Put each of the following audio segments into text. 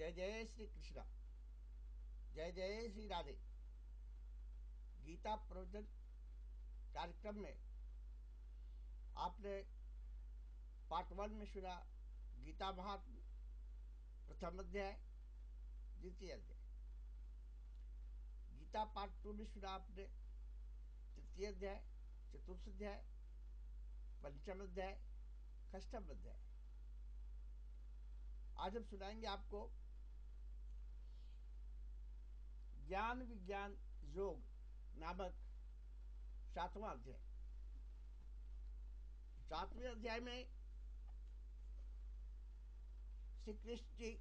जय जय श्री कृष्णा, जय जय श्री राधे। गीता प्रवचन कार्यक्रम में आपने पार्ट 1 में सुना गीता महात्म्य, प्रथम अध्याय, द्वितीय अध्याय। गीता पार्ट 2 में सुना आपने तृतीय अध्याय, चतुर्थ अध्याय, पंचम अध्याय, षष्ठम अध्याय। आज हम सुनाएंगे आपको ज्ञान विज्ञान योग नामक 7वां अध्याय। 7वें अध्याय में श्री कृष्ण जी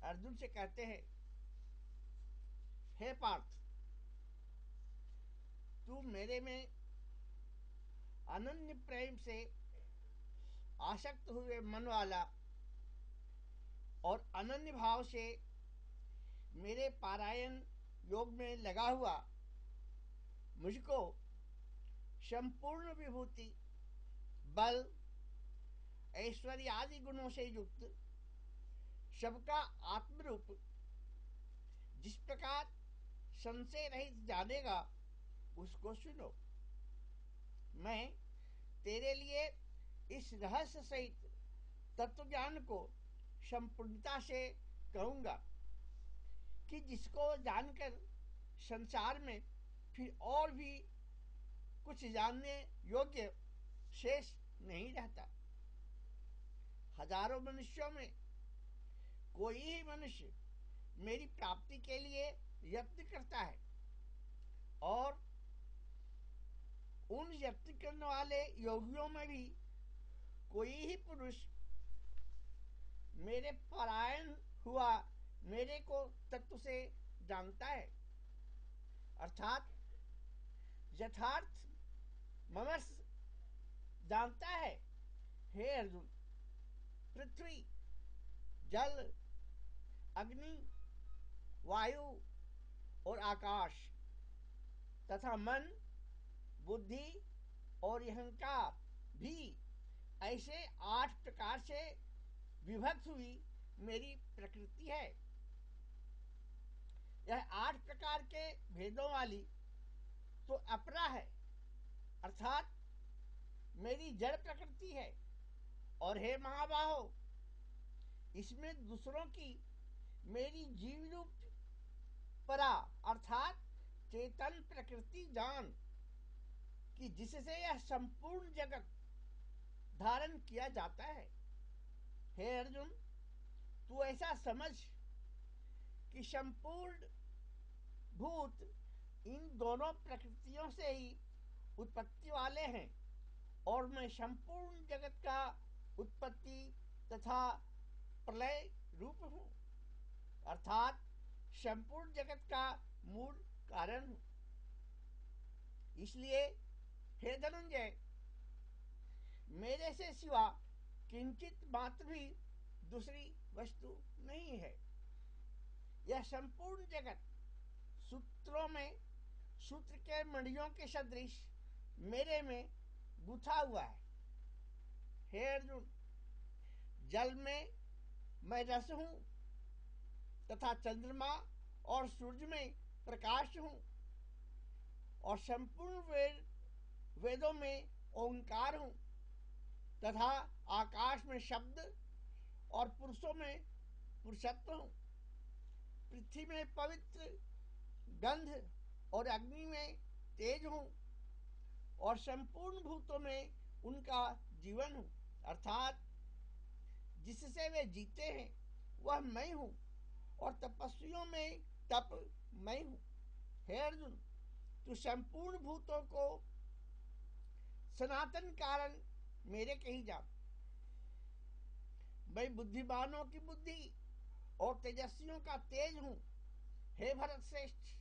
अर्जुन से कहते हैं, हे पार्थ, तू मेरे में अनन्य प्रेम से आसक्त हुए मन वाला और अनन्य भाव से मेरे पारायण योग में लगा हुआ मुझको संपूर्ण विभूति, बल, ऐश्वर्य आदि गुणों से युक्त सबका आत्मरूप जिस प्रकार संशय रहित जानेगा उसको सुनो। मैं तेरे लिए इस रहस्य सहित तत्व ज्ञान को संपूर्णता से कहूंगा कि जिसको जानकर संसार में फिर और भी कुछ जानने योग्य शेष नहीं रहता। हजारों मनुष्यों में कोई ही मनुष्य मेरी प्राप्ति के लिए यत्न करता है और उन यत्न करने वाले योगियों में भी कोई ही पुरुष मेरे परायण हुआ मेरे को तत्व से जानता है, अर्थात यथार्थ ममर्ष जानता है। हे अर्जुन, पृथ्वी, जल, अग्नि, वायु और आकाश तथा मन, बुद्धि और अहंकार भी ऐसे 8 प्रकार से विभक्त हुई मेरी प्रकृति है। यह 8 प्रकार के भेदों वाली तो अपरा है, अर्थात मेरी जड़ प्रकृति है। और हे महाबाहो, इसमें दूसरों की मेरी जीव रूप परा अर्थात चेतन प्रकृति जान कि जिससे यह संपूर्ण जगत धारण किया जाता है। हे अर्जुन, तू ऐसा समझ कि संपूर्ण भूत इन दोनों प्रकृतियों से ही उत्पत्ति वाले हैं और मैं संपूर्ण जगत का उत्पत्ति तथा प्रलय रूप हूं, अर्थात संपूर्ण जगत का मूल कारण हूं। इसलिए हे धनंजय, मेरे से सिवा किंचित मात्र भी दूसरी वस्तु नहीं है। यह संपूर्ण जगत सूत्रों में सूत्र के मणियों के सदृश मेरे में गुथा हुआ है। हे अर्जुन, जल में मैं रस हूं तथा चंद्रमा और सूर्य में प्रकाश हूं और संपूर्ण वेदों में ओंकार हूं तथा आकाश में शब्द और पुरुषों में पुरुषत्व हूं। पृथ्वी में पवित्र गंध और अग्नि में तेज हूं और संपूर्ण भूतों में उनका जीवन हूं, अर्थात जिससे वे जीते हैं वह मैं हूं और तपस्वियों में तप मैं हूं। हे अर्जुन, तू संपूर्ण भूतों को सनातन कारण मेरे कही जा। मैं बुद्धिमानों की बुद्धि और तेजस्वियों का तेज हूं। हे भरत श्रेष्ठ,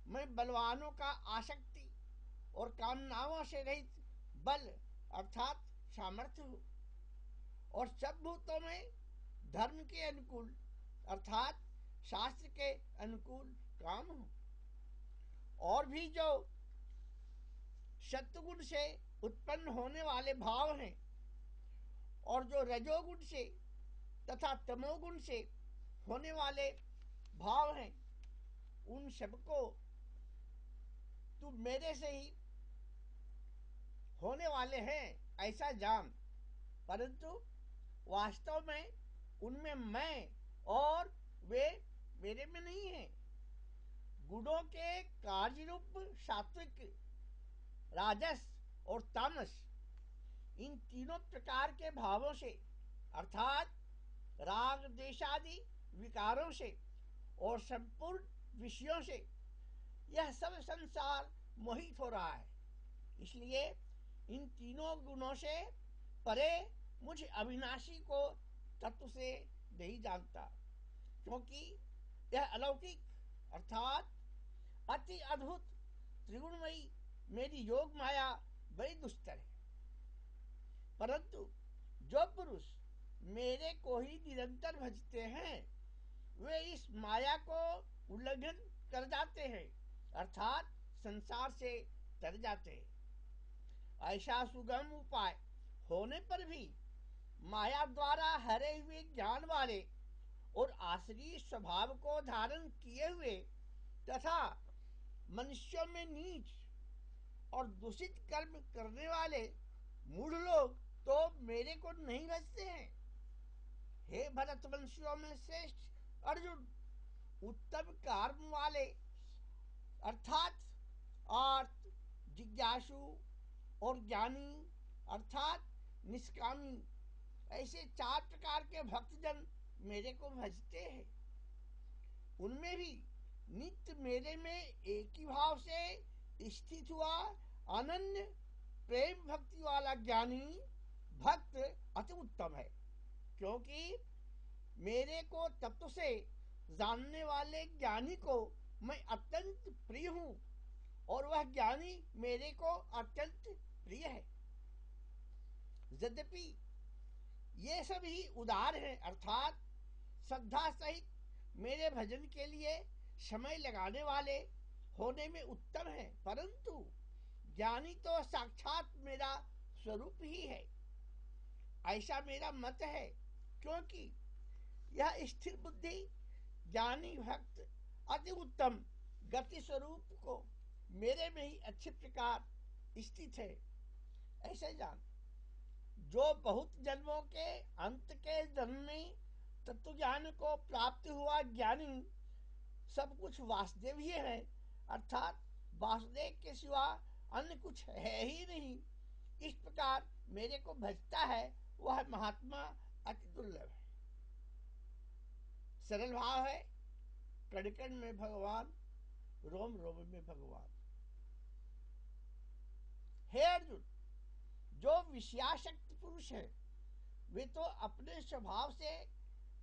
मैं बलवानों का आसक्ति और कामनाओं से रहित बल अर्थात सामर्थ्य हूं और सब भूतों में धर्म के अनुकूल अर्थात शास्त्र के अनुकूल काम हूं। और भी जो सत्वगुण से उत्पन्न होने वाले भाव हैं और जो रजोगुण से तथा तमोगुण से होने वाले भाव हैं, उन सबको तू मेरे से ही होने वाले हैं ऐसा जान, परंतु वास्तव में उनमें मैं और वे मेरे में नहीं है। गुणों के कार्य रूप सात्विक, राजस और तामस, इन तीनों प्रकार के भावों से अर्थात राग देशादि विकारों से और संपूर्ण विषयों से यह सब संसार मोहित हो रहा है। इसलिए इन तीनों गुणों से परे मुझ अविनाशी को तत्व से नहीं जानता, क्योंकि यह अलौकिक अर्थात अति अद्भुत त्रिगुणमयी मेरी योग माया बड़ी दुस्तर है। परंतु जो पुरुष मेरे को ही निरंतर भजते हैं वे इस माया को उल्लंघन कर जाते हैं, अर्थात संसार से तर जाते हैं। ऐसा सुगम उपाय होने पर भी माया द्वारा हरे हुए ज्ञान वाले और आश्रय स्वभाव को धारण किए हुए तथा मनुष्यों में नीच और दूषित कर्म करने वाले मूढ़ लोग तो मेरे को नहीं भजते हैं। हे भरतवंशियों में श्रेष्ठ अर्जुन, उत्तम कर्म वाले अर्थात आर्त, जिज्ञासु और ज्ञानी अर्थात निष्कामी, ऐसे चार प्रकार के भक्तजन मेरे को भजते हैं। उनमें भी नित्य मेरे में एक ही भाव से स्थित हुआ अनन्य प्रेम भक्ति वाला ज्ञानी भक्त अति उत्तम है, क्योंकि मेरे को तत्व से जानने वाले ज्ञानी को मैं अत्यंत प्रिय हूं और वह ज्ञानी मेरे को अत्यंत प्रिय है। यद्यपि ये सभी उदार हैं अर्थात श्रद्धा सहित मेरे भजन के लिए समय लगाने वाले होने में उत्तम है, परंतु ज्ञानी तो साक्षात मेरा स्वरूप ही है ऐसा मेरा मत है, क्योंकि यह स्थिर बुद्धि ज्ञानी भक्त अति उत्तम गति स्वरूप को मेरे में ही अच्छे प्रकार स्थित है। ऐसे जान, जो बहुत जन्मों के अंत के जन्म में तत्व ज्ञान को प्राप्त हुआ ज्ञानी सब कुछ वासुदेव ही है, अर्थात वासुदेव के सिवा अन्य कुछ है ही नहीं, इस प्रकार मेरे को भजता है वह महात्मा अति दुर्लभ है। सरल भाव है, कण कण में भगवान, रोम रोम में भगवान। हे अर्जुन, जो विषयाशक्त पुरुष है वे तो अपने स्वभाव से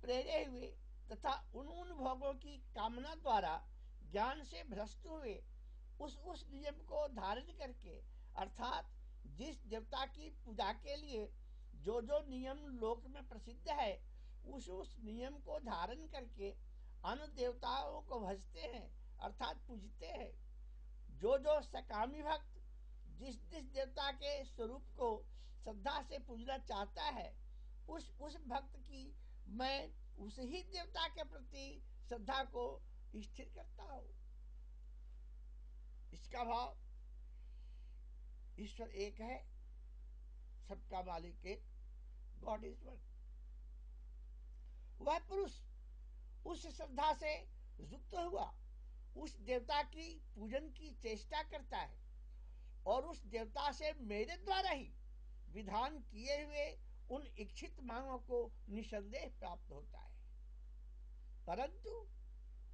प्रेरे हुए तथा उन भोगों की कामना द्वारा ज्ञान से भ्रष्ट हुए उस नियम को धारण करके अर्थात जिस देवता की पूजा के लिए जो जो नियम लोक में प्रसिद्ध है उस नियम को धारण करके अन्य देवताओं को भजते हैं अर्थात पूजते हैं। जो जो सकामी भक्त जिस देवता के स्वरूप को श्रद्धा से पूजना चाहता है उस भक्त की मैं उस ही देवता के प्रति श्रद्धा को स्थिर करता हूं। इसका भाव, ईश्वर एक है, सबका मालिक एक, गॉड इज वन। वह पुरुष उस श्रद्धा से युक्त हुआ उस देवता की पूजन की चेष्टा करता है और उस देवता से मेरे द्वारा ही विधान किए हुए उन इच्छित मांगों को निसंदेह प्राप्त होता है, परंतु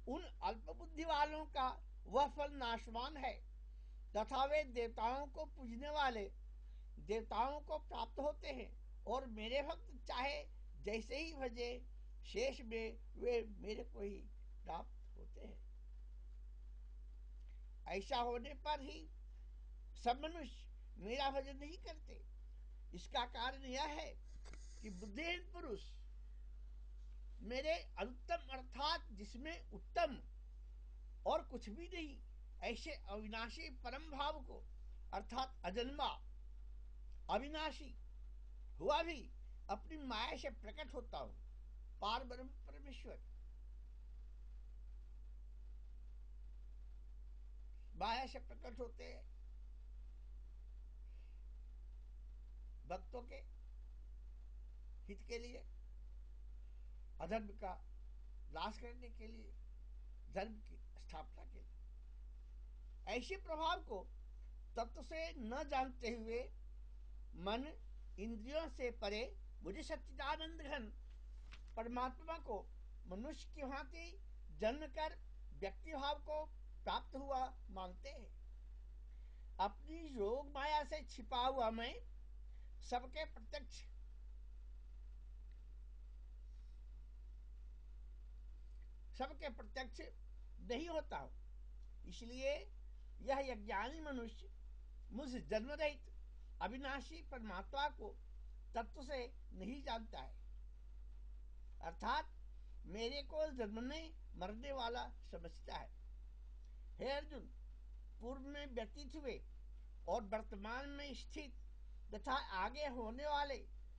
उन अल्प बुद्धि वालों का वह फल नाशवान है तथा वे देवताओं को पूजने वाले देवताओं को प्राप्त होते हैं और मेरे भक्त चाहे जैसे ही भजे शेष में वे मेरे को ही प्राप्त होते हैं। ऐसा होने पर ही सब मनुष्य मेरा भजन नहीं करते। इसका कारण यह है कि बुद्धिहीन पुरुष मेरे अनुत्तम अर्थात जिसमें उत्तम और कुछ भी नहीं ऐसे अविनाशी परम भाव को अर्थात अजन्मा अविनाशी हुआ भी अपनी माया से प्रकट होता हूं पार ब्रह्म परमेश्वर माया से प्रकट होते हैं भक्तों के हित के लिए, अधर्म का नाश करने के लिए, धर्म की स्थापना के लिए। ऐसे प्रभाव को तत्व से न जानते हुए मन इंद्रियों से परे मुझे सच्चिदानंद घन परमात्मा को मनुष्य की भांति जन्म कर व्यक्ति भाव को प्राप्त हुआ मानते हैं। अपनी योग माया से छिपा हुआ मैं सबके प्रत्यक्ष नहीं होता हूं। इसलिए यह अज्ञानी मनुष्य मुझ जन्म रहित अविनाशी परमात्मा को तत्व से नहीं जानता है, अर्थात मेरे को जन्मने मरने वाला समझता है। हे अर्जुन, पूर्व में व्यतीत हुए और वर्तमान में स्थित तथा आगे होने वाले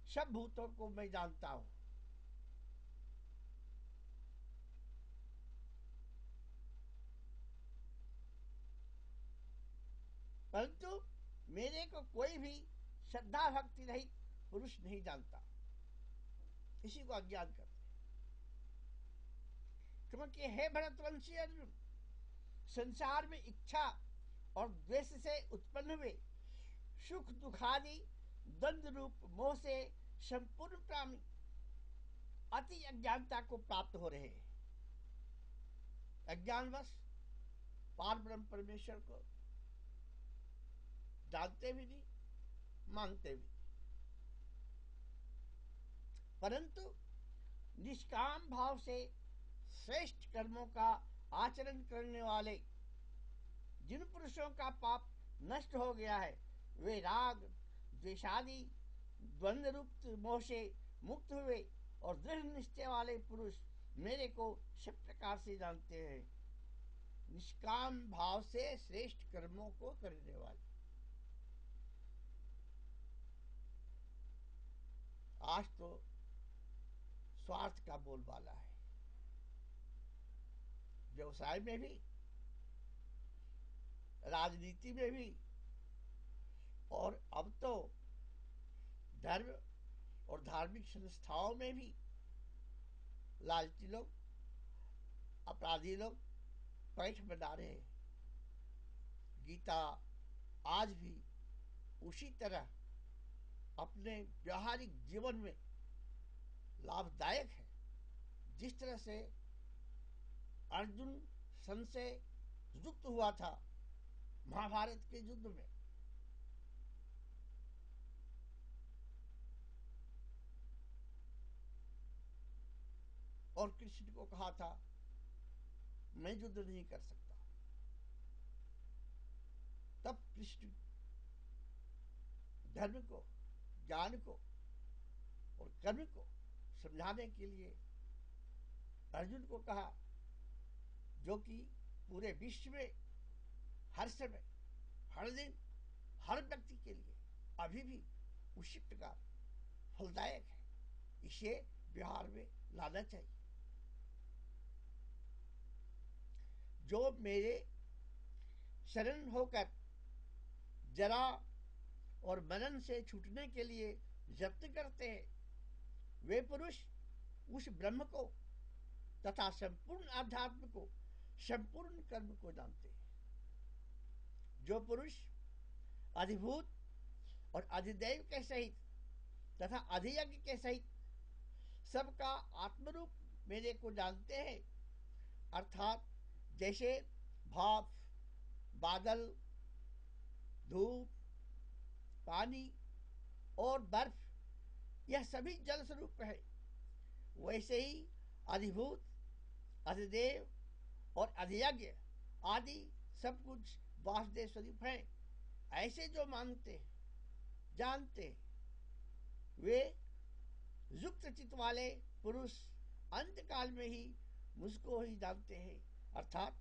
सब भूतों को मैं जानता हूं। परंतु मेरे को कोई भी श्रद्धा भक्ति रहित पुरुष नहीं जानता, इसी को अज्ञान करते। क्योंकि हे भरतवंशी अर्जुन, संसार में इच्छा और द्वेष से उत्पन्न हुए सुख दुखादि द्वंद्व रूप मोह से संपूर्ण प्राणी अति अज्ञानता को प्राप्त हो रहे हैं। अज्ञानवश पार ब्रह्म परमेश्वर को जानते भी नहीं, मानते भी। परंतु निष्काम भाव से श्रेष्ठ कर्मों का आचरण करने वाले जिन पुरुषों का पाप नष्ट हो गया है, वे राग द्वेषादि द्वंद्व रूप मोह से मुक्त हुए और दृढ़ निश्चय वाले पुरुष मेरे को सब प्रकार से जानते हैं। निष्काम भाव से श्रेष्ठ कर्मों को करने वाले। आज तो स्वार्थ का बोलबाला है, व्यवसाय में भी, राजनीति में भी, और अब तो धर्म और धार्मिक संस्थाओं में भी लालची लोग, अपराधी लोग पैठ बना रहे हैं। गीता आज भी उसी तरह अपने व्यावहारिक जीवन में लाभदायक है, जिस तरह से अर्जुन सन से युक्त हुआ था महाभारत के युद्ध में। और कृष्ण को कहा था मैं युद्ध नहीं कर सकता। तब कृष्ण धर्म को, ज्ञान को और कर्म को समझाने के लिए अर्जुन को कहा, जो कि पूरे विश्व में हर समय, हर दिन, हर व्यक्ति के लिए अभी भी उसी प्रकार फलदायक है। इसे व्यवहार में लाना चाहिए। जो मेरे शरण होकर जरा और मरण से छूटने के लिए यत्न करते हैं, वे पुरुष उस ब्रह्म को तथा संपूर्ण आध्यात्म को, संपूर्ण कर्म को जानते हैं। जो पुरुष अधिभूत और अधिदैव के सहित तथा अधियज्ञ के सहित सबका आत्मरूप मेरे को जानते हैं, अर्थात जैसे भाप, बादल, धूप, पानी और बर्फ यह सभी जल स्वरूप है, वैसे ही अधिभूत, अधिदेव और अधियज्ञ आदि सब कुछ वासुदेव स्वरूप है। ऐसे जो मानते, जानते, वे युक्त चित्त वाले पुरुष अंत काल में ही मुझको ही जानते हैं, अर्थात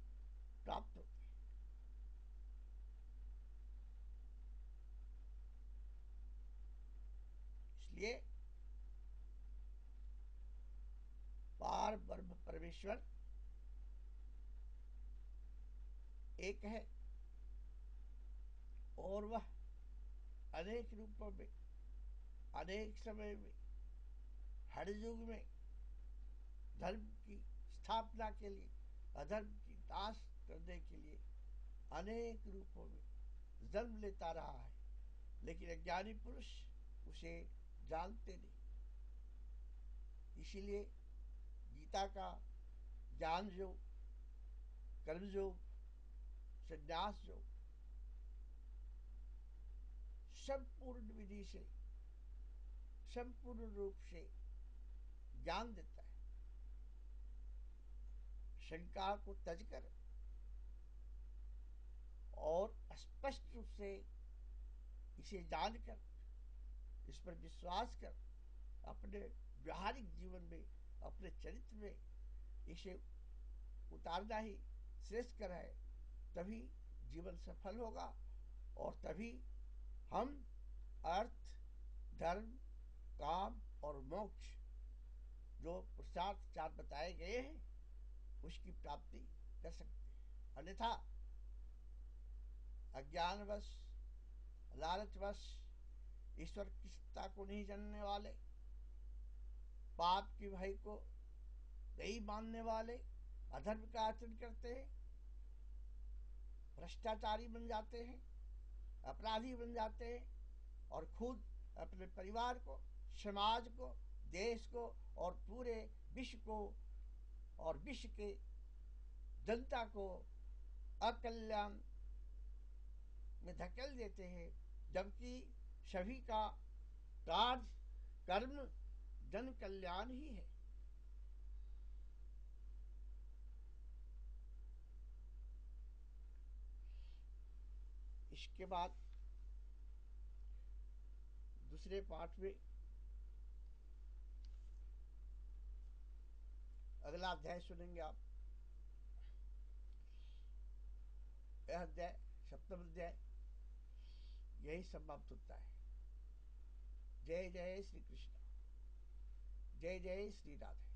प्राप्त होते हैं। इसलिए परमेश्वर एक है और वह अनेक रूपों में, अनेक समय में, हर युग में धर्म की स्थापना के लिए, अधर्म की नाश करने के लिए अनेक रूपों में जन्म लेता रहा है, लेकिन अज्ञानी पुरुष उसे जानते नहीं। इसीलिए गीता का ज्ञान योग, कर्म योग, संन्यास योग संपूर्ण विधि से, संपूर्ण रूप से ज्ञान देता है। शंका को तज कर और स्पष्ट रूप से इसे जानकर, इस पर विश्वास कर अपने व्यवहारिक जीवन में, अपने चरित्र में इसे उतारना ही श्रेष्ठ कर है। तभी जीवन सफल होगा और तभी हम अर्थ, धर्म, काम और मोक्ष जो पुरुषार्थ 4 बताए गए हैं उसकी प्राप्ति कर सकते हैं। अन्यथा अज्ञानवश, लालचवश, ईश्वर की सत्ता को नहीं जानने वाले, पाप के भय को नहीं मानने वाले अधर्म का आचरण करते हैं, भ्रष्टाचारी बन जाते हैं, अपराधी बन जाते हैं और खुद अपने परिवार को, समाज को, देश को और पूरे विश्व को और विश्व के जनता को अकल्याण में धकेल देते हैं, जबकि सभी का कार्य, कर्म जन कल्याण ही है। इसके बाद दूसरे पाठ में अगला अध्याय सुनेंगे आप। यह अध्याय, सप्तम अध्याय, यही समाप्त होता है। जय जय श्री कृष्ण, जय जय श्री राधे।